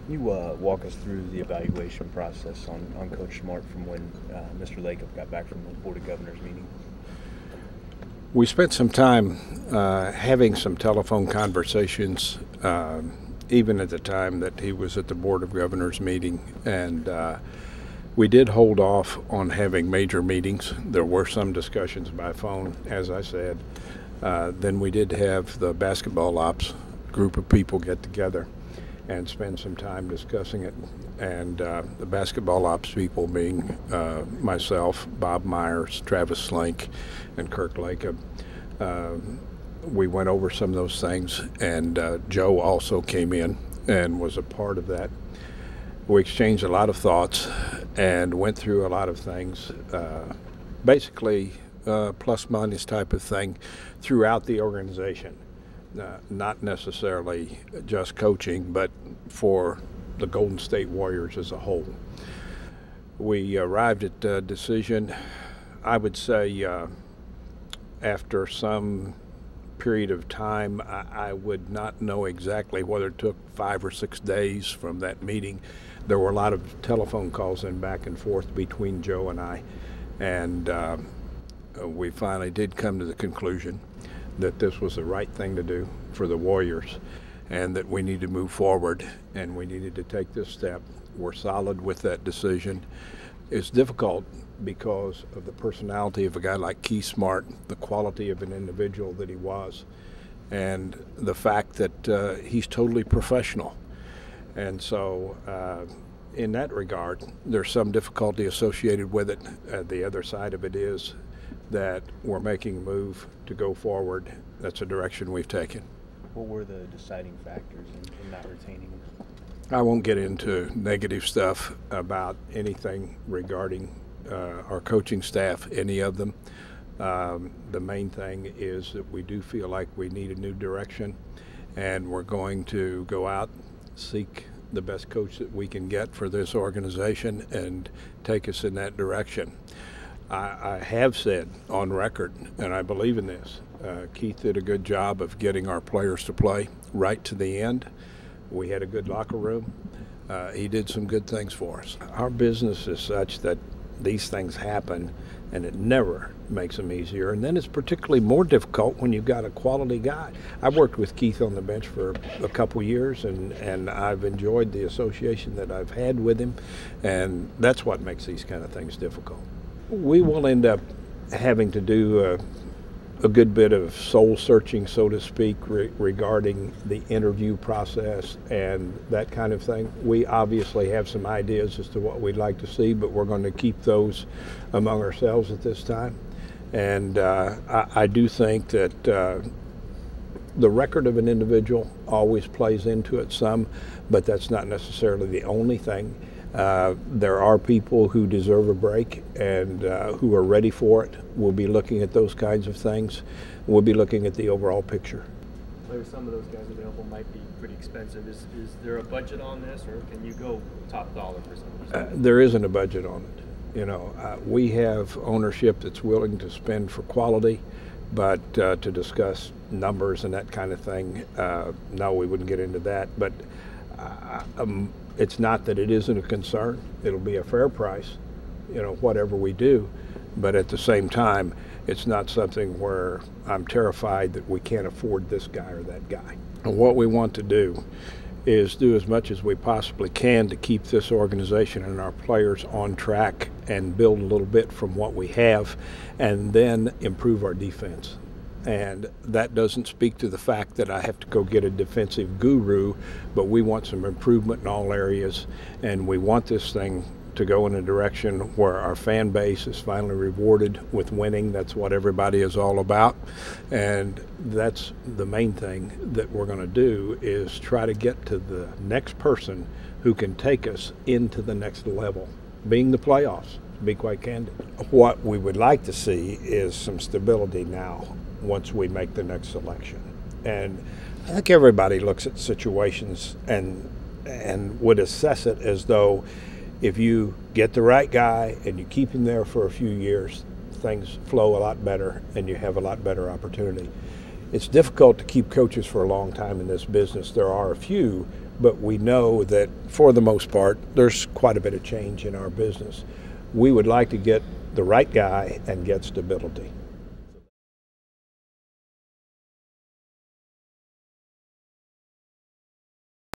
Can you walk us through the evaluation process on Coach Smart from when Mr. Lacob got back from the Board of Governors meeting? We spent some time having some telephone conversations, even at the time that he was at the Board of Governors meeting, and we did hold off on having major meetings. There were some discussions by phone, as I said. Then we did have the basketball ops group of people get together and spend some time discussing it. And the basketball ops people being myself, Bob Myers, Travis Slink, and Kirk Lacob. We went over some of those things, and Joe also came in and was a part of that. We exchanged a lot of thoughts and went through a lot of things, basically plus minus type of thing throughout the organization. Not necessarily just coaching, but for the Golden State Warriors as a whole. We arrived at a decision, I would say, after some period of time. I would not know exactly whether it took 5 or 6 days from that meeting. There were a lot of telephone calls and back and forth between Joe and I, and we finally did come to the conclusion that this was the right thing to do for the Warriors and that we need to move forward and we needed to take this step. We're solid with that decision. It's difficult because of the personality of a guy like Keith Smart, the quality of an individual that he was, and the fact that he's totally professional. And so in that regard, there's some difficulty associated with it. The other side of it is that we're making a move to go forward. That's a direction we've taken. What were the deciding factors in not retaining him? I won't get into negative stuff about anything regarding our coaching staff, any of them. The main thing is that we do feel like we need a new direction, and we're going to go out, seek the best coach that we can get for this organization and take us in that direction. I have said on record, and I believe in this, Keith did a good job of getting our players to play right to the end. We had a good locker room. He did some good things for us. Our business is such that these things happen, and it never makes them easier. And then it's particularly more difficult when you've got a quality guy. I've worked with Keith on the bench for a couple years, and I've enjoyed the association that I've had with him, and that's what makes these kind of things difficult. We will end up having to do a good bit of soul searching, so to speak, regarding the interview process and that kind of thing. We obviously have some ideas as to what we'd like to see, but we're going to keep those among ourselves at this time. And I do think that the record of an individual always plays into it some, but that's not necessarily the only thing. There are people who deserve a break and who are ready for it. We'll be looking at those kinds of things. We'll be looking at the overall picture. Some of those guys available might be pretty expensive. Is there a budget on this, or can you go top dollar for some of these? There isn't a budget on it. You know, we have ownership that's willing to spend for quality, but to discuss numbers and that kind of thing, no, we wouldn't get into that. But it's not that it isn't a concern. It'll be a fair price, you know, whatever we do. But at the same time, it's not something where I'm terrified that we can't afford this guy or that guy. And what we want to do is do as much as we possibly can to keep this organization and our players on track and build a little bit from what we have and then improve our defense. And that doesn't speak to the fact that I have to go get a defensive guru, but we want some improvement in all areas, and we want this thing to go in a direction where our fan base is finally rewarded with winning. That's what everybody is all about, and that's the main thing that we're going to do, is try to get to the next person who can take us into the next level, being the playoffs, to be quite candid. What we would like to see is some stability now once we make the next selection. And I think everybody looks at situations and would assess it as though if you get the right guy and you keep him there for a few years, things flow a lot better and you have a lot better opportunity. It's difficult to keep coaches for a long time in this business. There are a few, but we know that for the most part, there's quite a bit of change in our business. We would like to get the right guy and get stability.